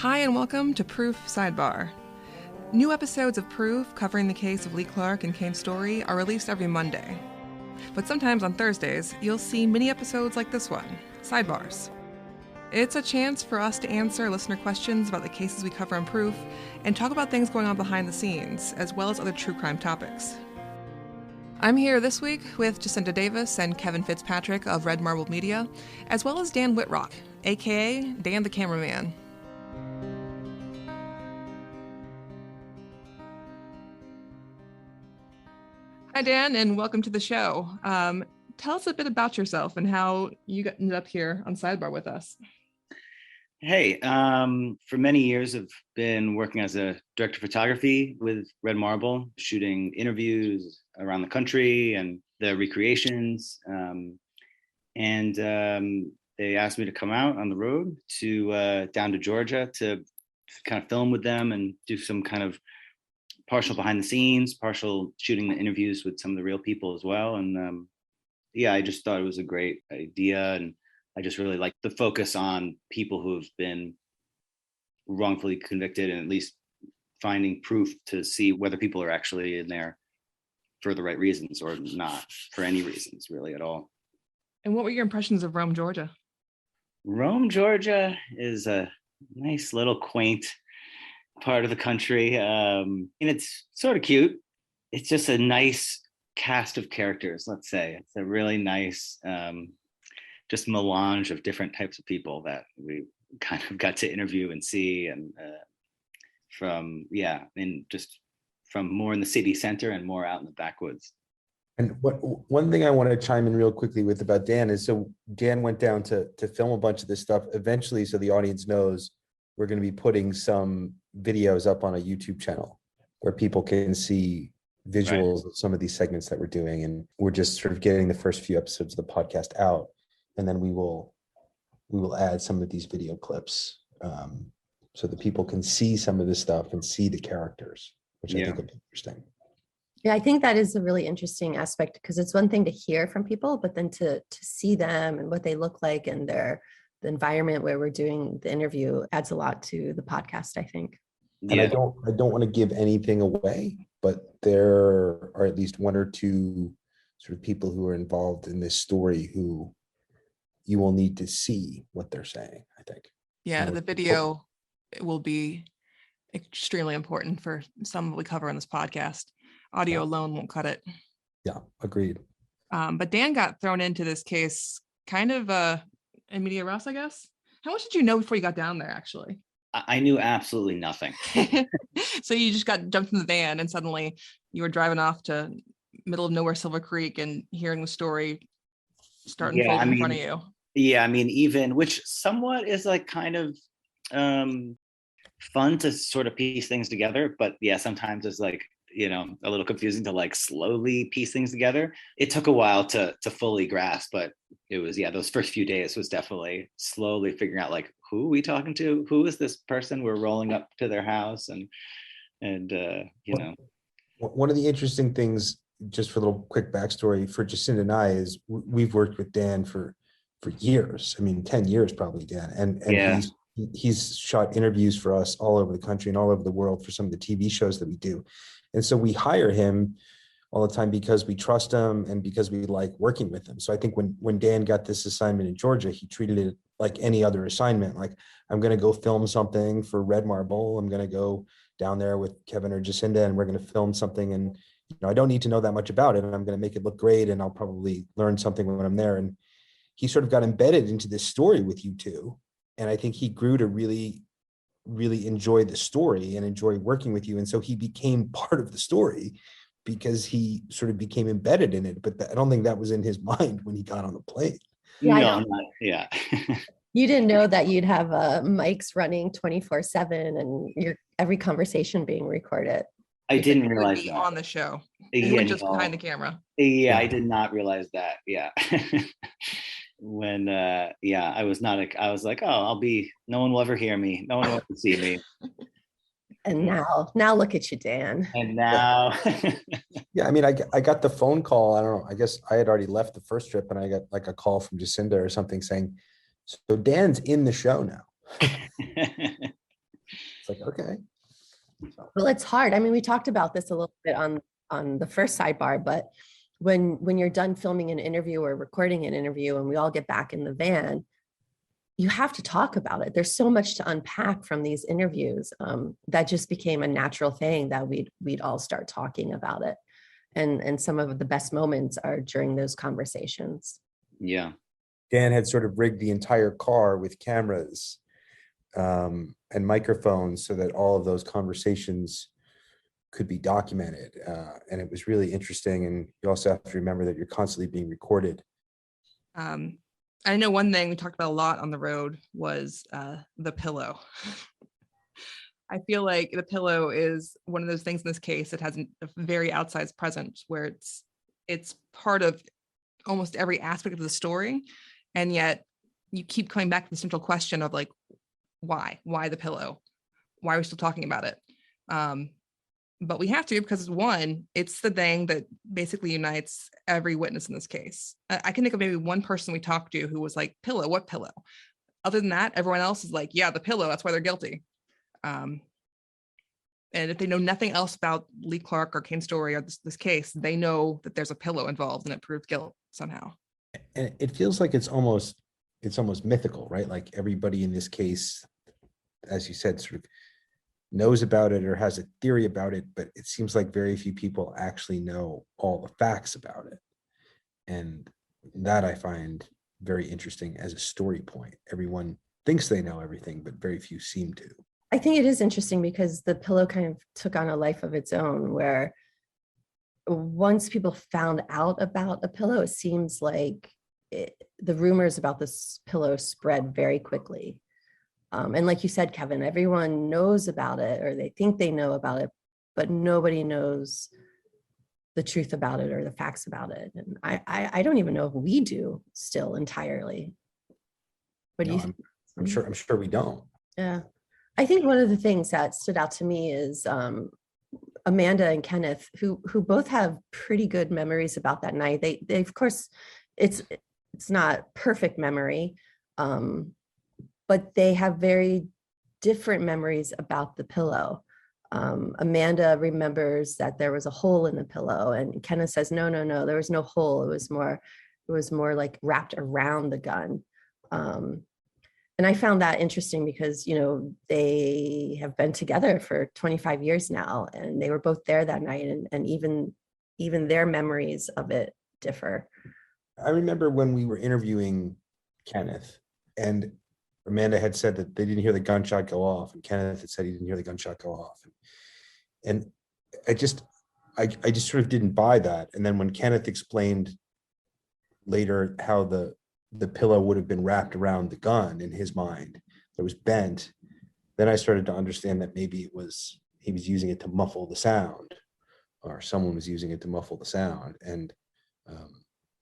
Hi and welcome to Proof Sidebar. New episodes of Proof covering the case of Lee Clark and Kane Story are released every Monday. But sometimes on Thursdays, you'll see mini episodes like this one, Sidebars. It's a chance for us to answer listener questions about the cases we cover on Proof and talk about things going on behind the scenes, as well as other true crime topics. I'm here this week with Jacinda Davis and Kevin Fitzpatrick of Red Marble Media, as well as Dan Whitrock, a.k.a. Dan the Cameraman. Hi, Dan, and welcome to the show. Tell us a bit about yourself and how you ended up here on Sidebar with us. Hey, for many years I've been working as a director of photography with Red Marble, shooting interviews around the country and the recreations. They asked me to come out on the road to down to Georgia to kind of film with them and do some kind of partial behind the scenes, partial shooting the interviews with some of the real people as well. And I just thought it was a great idea. And I just really like the focus on people who have been wrongfully convicted and at least finding proof to see whether people are actually in there for the right reasons or not for any reasons really at all. And what were your impressions of Rome, Georgia? Rome, Georgia is a nice little quaint part of the country. And it's sort of cute. It's just a nice cast of characters, let's say. It's a really nice just melange of different types of people that we kind of got to interview and see, and from more in the city center and more out in the backwoods. And one thing I want to chime in real quickly with about Dan is, so Dan went down to film a bunch of this stuff eventually, so the audience knows we're going to be putting some videos up on a YouTube channel where people can see visuals of some of these segments that we're doing. And we're just sort of getting the first few episodes of the podcast out. And then we will add some of these video clips so that people can see some of this stuff and see the characters, which I think will be interesting. Yeah, I think that is a really interesting aspect, because it's one thing to hear from people, but then to see them and what they look like and the environment where we're doing the interview adds a lot to the podcast, I think. And I don't want to give anything away, but there are at least one or two sort of people who are involved in this story who you will need to see what they're saying, I think. Yeah, the video will be extremely important for some we cover on this podcast. Audio alone won't cut it. Yeah, agreed. But Dan got thrown into this case kind of in media res, I guess. How much did you know before you got down there, actually? I knew absolutely nothing. So you just got jumped in the van and suddenly you were driving off to middle of nowhere, Silver Creek, and hearing the story start unfolding in front of you. Yeah, I mean, even, which somewhat is like kind of fun to sort of piece things together. But yeah, sometimes it's like, a little confusing to like slowly piece things together. It took a while to fully grasp, but it was, those first few days was definitely slowly figuring out like, who are we talking to? Who is this person? We're rolling up to their house and One of the interesting things, just for a little quick backstory for Jacinda and I, is we've worked with Dan for years. I mean, 10 years probably, Dan. And he's shot interviews for us all over the country and all over the world for some of the TV shows that we do. And so we hire him all the time because we trust him and because we like working with him. So I think when Dan got this assignment in Georgia, he treated it like any other assignment. Like, I'm going to go film something for Red Marble. I'm going to go down there with Kevin or Jacinda, and we're going to film something. And I don't need to know that much about it. And I'm going to make it look great. And I'll probably learn something when I'm there. And he sort of got embedded into this story with you two. And I think he grew to really, really enjoy the story and enjoy working with you. And so he became part of the story because he sort of became embedded in it. But I don't think that was in his mind when he got on the plane. You didn't know that you'd have mics running 24/7 and your every conversation being recorded. I didn't realize that on the show. You were just behind the camera. Yeah, I did not realize that. Yeah. When I was like, oh, no one will ever hear me. No one will ever see me. And now look at you, Dan. And now. Yeah, I mean, I got the phone call. I don't know. I guess I had already left the first trip and I got like a call from Jacinda or something saying, so Dan's in the show now. like, okay. Well, it's hard. I mean, we talked about this a little bit on the first sidebar, but when you're done filming an interview or recording an interview and we all get back in the van, you have to talk about it. There's so much to unpack from these interviews. That just became a natural thing that we'd all start talking about it. And some of the best moments are during those conversations. Yeah. Dan had sort of rigged the entire car with cameras and microphones so that all of those conversations could be documented. And it was really interesting. And you also have to remember that you're constantly being recorded. I know one thing we talked about a lot on the road was the pillow. I feel like the pillow is one of those things in this case that has a very outsized presence where it's part of almost every aspect of the story. And yet you keep coming back to the central question of like, why the pillow? Why are we still talking about it? But we have to, because one, it's the thing that basically unites every witness in this case. I can think of maybe one person we talked to who was like, pillow, what pillow? Other than that, everyone else is like, yeah, the pillow, that's why they're guilty. And if they know nothing else about Lee Clark or Cain Story or this case, they know that there's a pillow involved and it proves guilt somehow. And it feels like it's almost mythical, right? Like everybody in this case, as you said, sort of knows about it or has a theory about it, but it seems like very few people actually know all the facts about it. And that I find very interesting as a story point. Everyone thinks they know everything, but very few seem to. I think it is interesting because the pillow kind of took on a life of its own, where once people found out about a pillow, it seems like the rumors about this pillow spread very quickly. And like you said, Kevin, everyone knows about it or they think they know about it, but nobody knows the truth about it or the facts about it. And I don't even know if we do still entirely. What do you think? I'm sure we don't. Yeah. I think one of the things that stood out to me is Amanda and Kenneth, who both have pretty good memories about that night. They of course, it's not perfect memory, but they have very different memories about the pillow. Amanda remembers that there was a hole in the pillow, and Kenneth says, no, there was no hole. It was more like wrapped around the gun. And I found that interesting because, they have been together for 25 years now, and they were both there that night, and even their memories of it differ. I remember when we were interviewing Kenneth, and Amanda had said that they didn't hear the gunshot go off, and Kenneth had said he didn't hear the gunshot go off. And I just sort of didn't buy that. And then when Kenneth explained later how the pillow would have been wrapped around the gun in his mind that was bent, then I started to understand that maybe he was using it to muffle the sound, or someone was using it to muffle the sound. And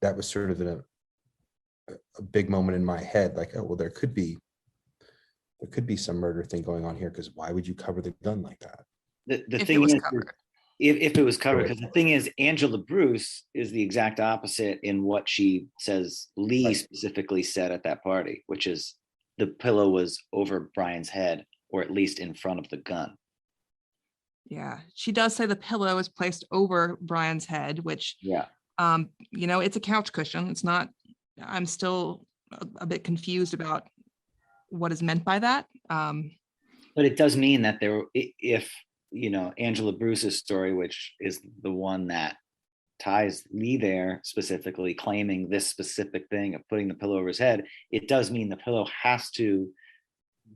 that was sort of a big moment in my head, like, oh, well, there could be some murder thing going on here, because why would you cover the gun like that? The thing is, if it was covered, because the thing is, Angela Bruce is the exact opposite in what she says Lee specifically said at that party, which is the pillow was over Brian's head, or at least in front of the gun. Yeah, she does say the pillow is placed over Brian's head, which, yeah, it's a couch cushion. It's not. I'm still a bit confused about what is meant by that. But it does mean that if Angela Bruce's story, which is the one that ties Lee there, specifically claiming this specific thing of putting the pillow over his head, it does mean the pillow has to,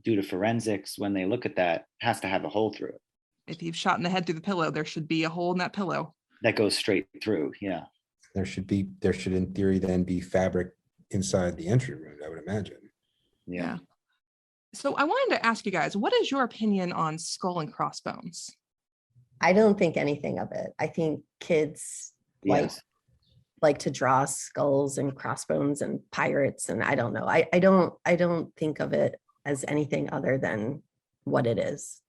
due to forensics, when they look at that, has to have a hole through it. If you've shot in the head through the pillow, there should be a hole in that pillow that goes straight through. Yeah. There should in theory then be fabric inside the entry room, I would imagine. Yeah. So I wanted to ask you guys, what is your opinion on skull and crossbones? I don't think anything of it. I think kids like to draw skulls and crossbones and pirates, and I don't know. I don't think of it as anything other than what it is.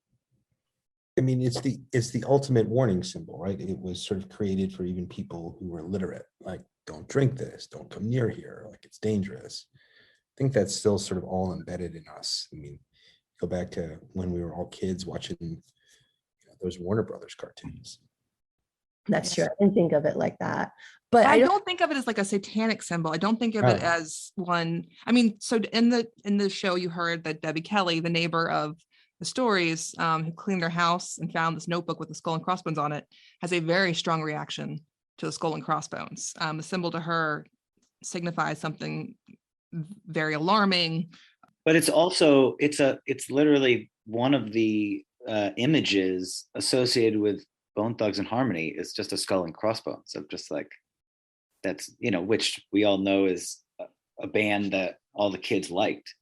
I mean, it's the ultimate warning symbol, right? It was sort of created for even people who were literate, like, don't drink this, don't come near here, like, it's dangerous. I think that's still sort of all embedded in us. I mean, Go back to when we were all kids watching those Warner Brothers cartoons. That's true. I didn't think of it like that. But I don't think of it as like a satanic symbol. I don't think of it as one. I mean, so in the show, you heard that Debbie Kelly, the neighbor of the stories, who cleaned their house and found this notebook with the skull and crossbones on it, has a very strong reaction to the skull and crossbones. The symbol to her signifies something very alarming. But it's also it's literally one of the images associated with Bone Thugs and Harmony is just a skull and crossbones of just like, that's, which we all know is a band that all the kids liked.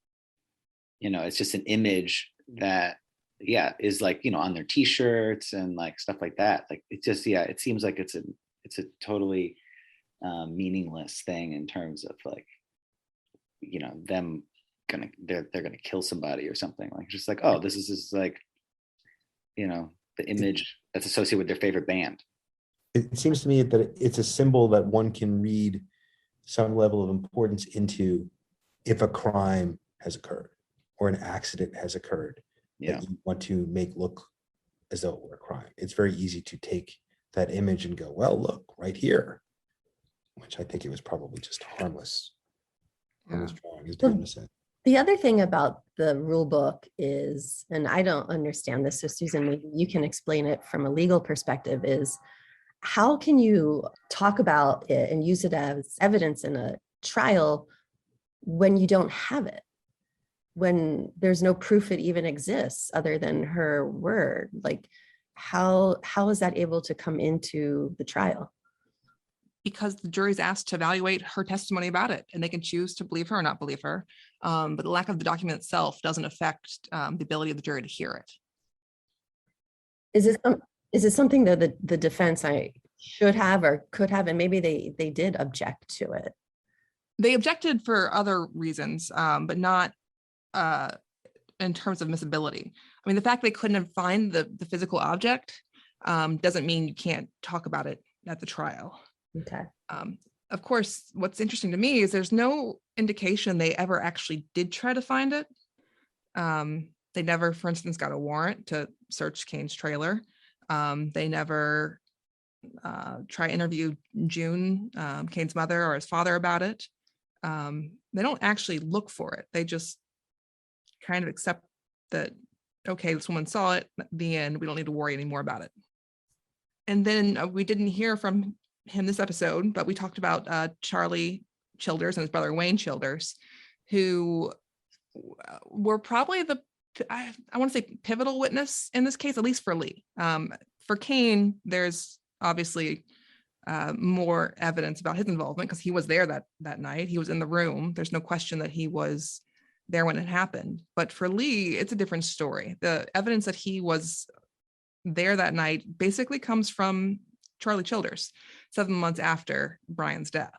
It's just an image that, is like, on their t-shirts and like stuff like that. Like it just, it seems like it's a totally meaningless thing in terms of like, them they're gonna kill somebody or something, like just like, oh, this is like, the image that's associated with their favorite band. It seems to me that it's a symbol that one can read some level of importance into if a crime has occurred or an accident has occurred that you want to make look as though it were a crime. It's very easy to take that image and go, well, look right here, which I think it was probably just harmless. Harmless drawing is innocent. The other thing about the rule book is, and I don't understand this, so Susan, maybe you can explain it from a legal perspective, is how can you talk about it and use it as evidence in a trial when you don't have it? When there's no proof it even exists other than her word? Like, how is that able to come into the trial? Because the jury's asked to evaluate her testimony about it, and they can choose to believe her or not believe her. But the lack of the document itself doesn't affect the ability of the jury to hear it. Is it something that the defense should have or could have, and maybe they did object to it? They objected for other reasons, but not in terms of admissibility. I mean, the fact they couldn't find the physical object doesn't mean you can't talk about it at the trial. Okay. Of course, what's interesting to me is there's no indication they ever actually did try to find it. They never, for instance, got a warrant to search Kane's trailer. They never try to interview June, Kane's mother, or his father about it. They don't actually look for it. They just kind of accept that, okay, this woman saw it, at the end, we don't need to worry anymore about it. And then we didn't hear from him this episode, but we talked about Charlie Childers and his brother Wayne Childers, who were probably I want to say pivotal witness in this case, at least for Lee. For Kane, there's obviously more evidence about his involvement because he was there that night. He was in the room. There's no question that he was there when it happened. But for Lee, it's a different story. The evidence that he was there that night basically comes from Charlie Childers, 7 months after Brian's death.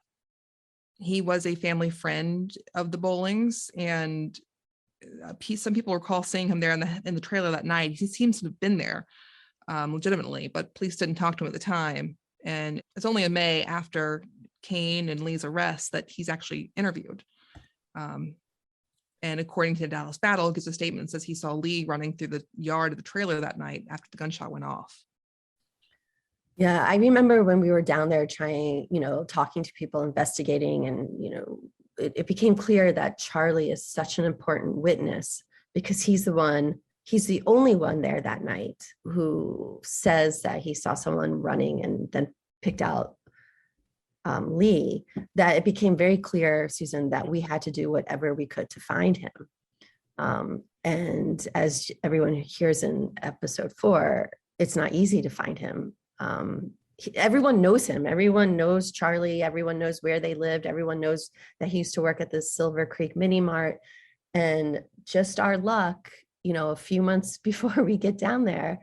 He was a family friend of the Bowlings, and some people recall seeing him there in the trailer that night. He seems to have been there legitimately, but police didn't talk to him at the time. And it's only in May, after Kane and Lee's arrest, that he's actually interviewed. And according to Dallas Battle, gives a statement and says he saw Lee running through the yard of the trailer that night after the gunshot went off. Yeah, I remember when we were down there trying, talking to people, investigating, and, it became clear that Charlie is such an important witness because he's the only one there that night who says that he saw someone running and then picked out Lee, that it became very clear, Susan, that we had to do whatever we could to find him. And as everyone hears in episode 4, it's not easy to find him. Everyone knows him. Everyone knows Charlie. Everyone knows where they lived. Everyone knows that he used to work at the Silver Creek Mini Mart. And just our luck, a few months before we get down there,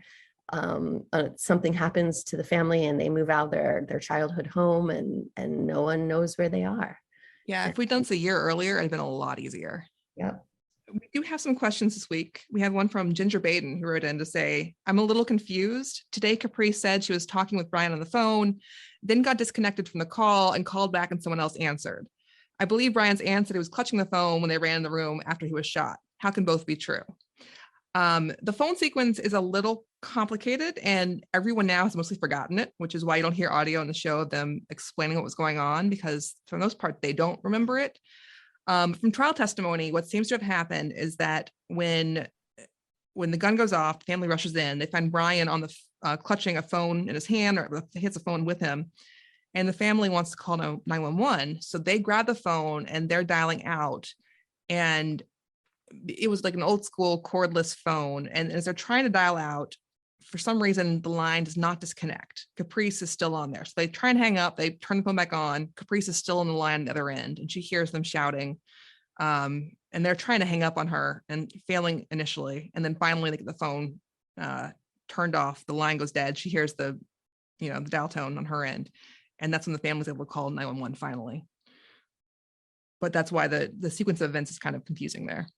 something happens to the family and they move out their childhood home, and no one knows where they are. Yeah, if we'd done this a year earlier, it'd been a lot easier. Yep. We do have some questions this week. We have one from Ginger Baden, who wrote in to say, I'm a little confused. Today, Caprice said she was talking with Brian on the phone, then got disconnected from the call and called back and someone else answered. I believe Brian's aunt said he was clutching the phone when they ran in the room after he was shot. How can both be true? The phone sequence is a little complicated, and everyone now has mostly forgotten it, which is why you don't hear audio in the show of them explaining what was going on, because for the most part, they don't remember it. From trial testimony, what seems to have happened is that when the gun goes off, the family rushes in. They find Brian on the clutching a phone in his hand, or he has a phone with him, and the family wants to call 911. So they grab the phone and they're dialing out, and it was like an old school cordless phone. And as they're trying to dial out, for some reason, the line does not disconnect. Caprice is still on there. So they try and hang up. They turn the phone back on. Caprice is still on the line on the other end, and she hears them shouting. And they're trying to hang up on her and failing initially. And then finally they get the phone turned off. The line goes dead. She hears the dial tone on her end. And that's when the family's able to call 911 finally. But that's why the sequence of events is kind of confusing there.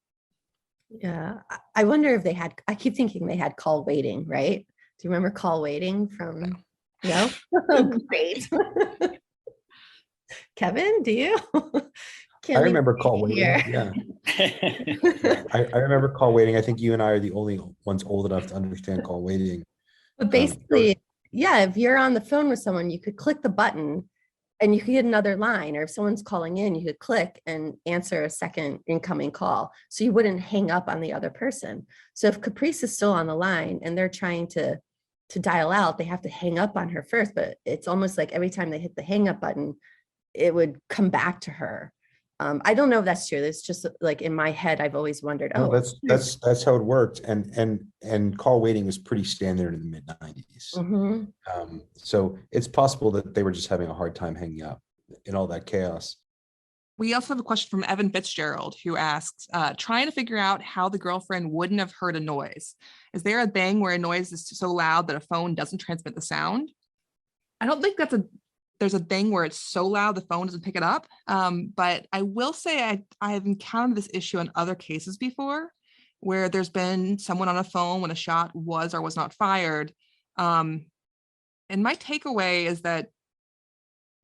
Yeah, I wonder if I keep thinking they had call waiting, right? Do you remember call waiting from, no? Great. Kevin, do you? I remember call waiting, yeah. I remember call waiting. I think you and I are the only ones old enough to understand call waiting. But basically, if you're on the phone with someone, you could click the button and you could get another line, or if someone's calling in, you could click and answer a second incoming call. So you wouldn't hang up on the other person. So if Caprice is still on the line and they're trying to dial out, they have to hang up on her first, but it's almost like every time they hit the hang up button, it would come back to her. I don't know if that's true. It's just like in my head, I've always wondered. No, that's how it worked, and call waiting was pretty standard in the mid 90s. Mm-hmm. So it's possible that they were just having a hard time hanging up in all that chaos. We also have a question from Evan Fitzgerald, who asks, trying to figure out how the girlfriend wouldn't have heard a noise. Is there a thing where a noise is so loud that a phone doesn't transmit the sound? I don't think there's a thing where it's so loud the phone doesn't pick it up. But I will say I have encountered this issue in other cases before, where there's been someone on a phone when a shot was or was not fired. And my takeaway is that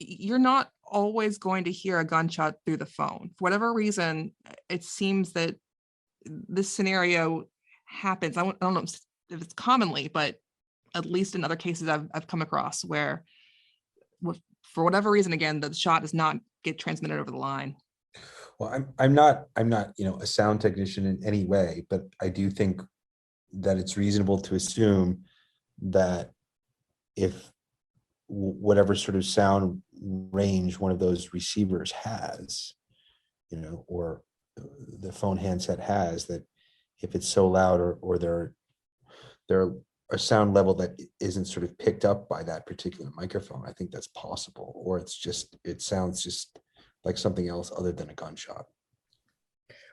you're not always going to hear a gunshot through the phone. For whatever reason, it seems that this scenario happens. I don't know if it's commonly, but at least in other cases I've come across where, for whatever reason, again, the shot does not get transmitted over the line. Well, I'm not a sound technician in any way, but I do think that it's reasonable to assume that if whatever sort of sound range one of those receivers has, or the phone handset has, that if it's so loud or they're a sound level that isn't sort of picked up by that particular microphone, I think that's possible. Or it sounds just like something else other than a gunshot.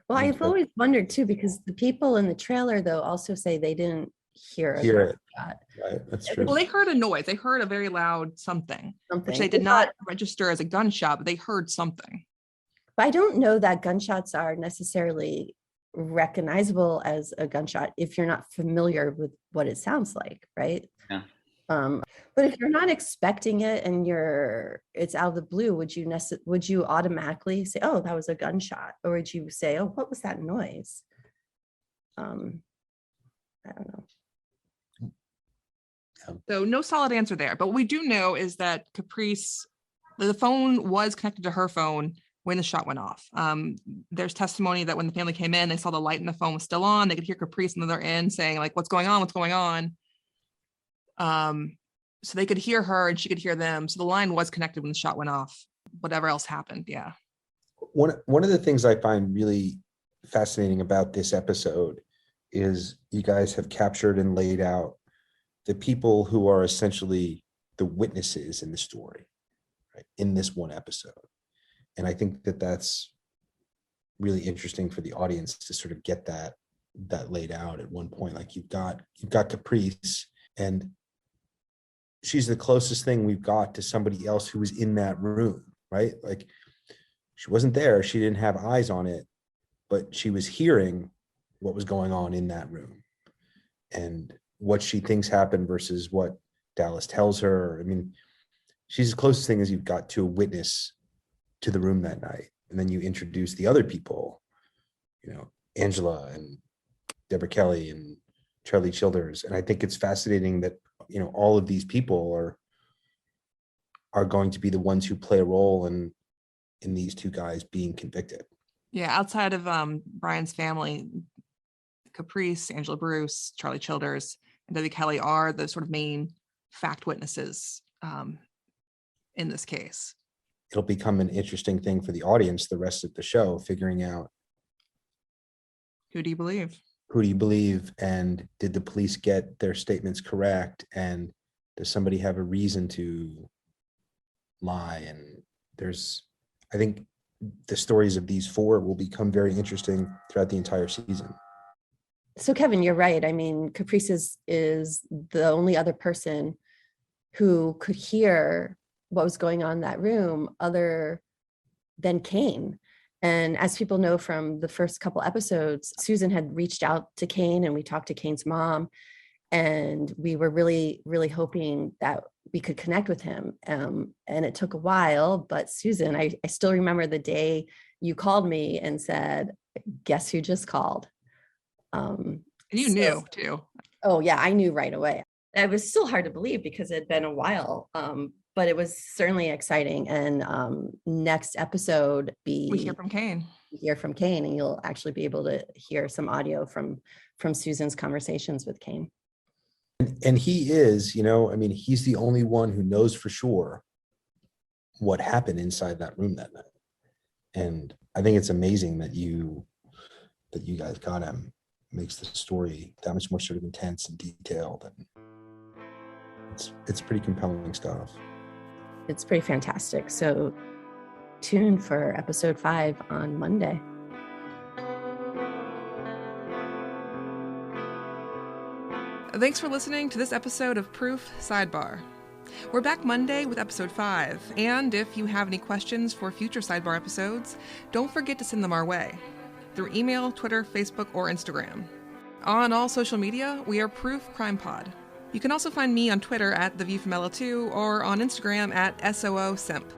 Well, I've always wondered too, because the people in the trailer though also say they didn't hear a gunshot. Right, that's true. Well, they heard a noise. They heard a very loud something. Which they did not register as a gunshot, but they heard something. But I don't know that gunshots are necessarily recognizable as a gunshot if you're not familiar with what it sounds like, right? Yeah. But if you're not expecting it and it's out of the blue, would you automatically say, oh, that was a gunshot? Or would you say, oh, what was that noise? I don't know. So no solid answer there, but what we do know is that Caprice, the phone was connected to her phone when the shot went off. There's testimony that when the family came in, they saw the light in the phone was still on. They could hear Caprice on the other end saying, like, what's going on? What's going on? So they could hear her and she could hear them. So the line was connected when the shot went off. Whatever else happened, yeah. One of the things I find really fascinating about this episode is you guys have captured and laid out the people who are essentially the witnesses in the story, right, in this one episode. And I think that that's really interesting for the audience to sort of get that laid out at one point. Like you've got Caprice, and she's the closest thing we've got to somebody else who was in that room, right? Like she wasn't there, she didn't have eyes on it, but she was hearing what was going on in that room and what she thinks happened versus what Dallas tells her. I mean, she's the closest thing as you've got to a witness to the room that night. And then you introduce the other people, Angela and Deborah Kelly and Charlie Childers. And I think it's fascinating that, all of these people are going to be the ones who play a role in these two guys being convicted. Yeah, outside of Brian's family, Caprice, Angela Bruce, Charlie Childers, and Debbie Kelly are the sort of main fact witnesses in this case. It'll become an interesting thing for the audience the rest of the show, figuring out who do you believe? Who do you believe? And did the police get their statements correct? And does somebody have a reason to lie? And I think the stories of these four will become very interesting throughout the entire season. So Kevin, you're right. I mean, Caprice is the only other person who could hear what was going on in that room other than Kane. And as people know from the first couple episodes, Susan had reached out to Kane, and we talked to Kane's mom, and we were really, really hoping that we could connect with him. And it took a while, but Susan, I still remember the day you called me and said, guess who just called? And you knew too. Oh yeah, I knew right away. It was still hard to believe because it had been a while, but it was certainly exciting. And next episode, we hear from Kane. And you'll actually be able to hear some audio from Susan's conversations with Kane. And he is, he's the only one who knows for sure what happened inside that room that night. And I think it's amazing that you guys got him. Makes the story that much more sort of intense and detailed, and it's pretty compelling stuff. It's pretty fantastic. So tune for episode 5 on Monday. Thanks for listening to this episode of Proof Sidebar. We're back Monday with episode 5, and if you have any questions for future Sidebar episodes, don't forget to send them our way through email, Twitter, Facebook, or Instagram. On all social media, we are Proof Crime Pod. You can also find me on Twitter at The View from LO2 or on Instagram at SOO Simp.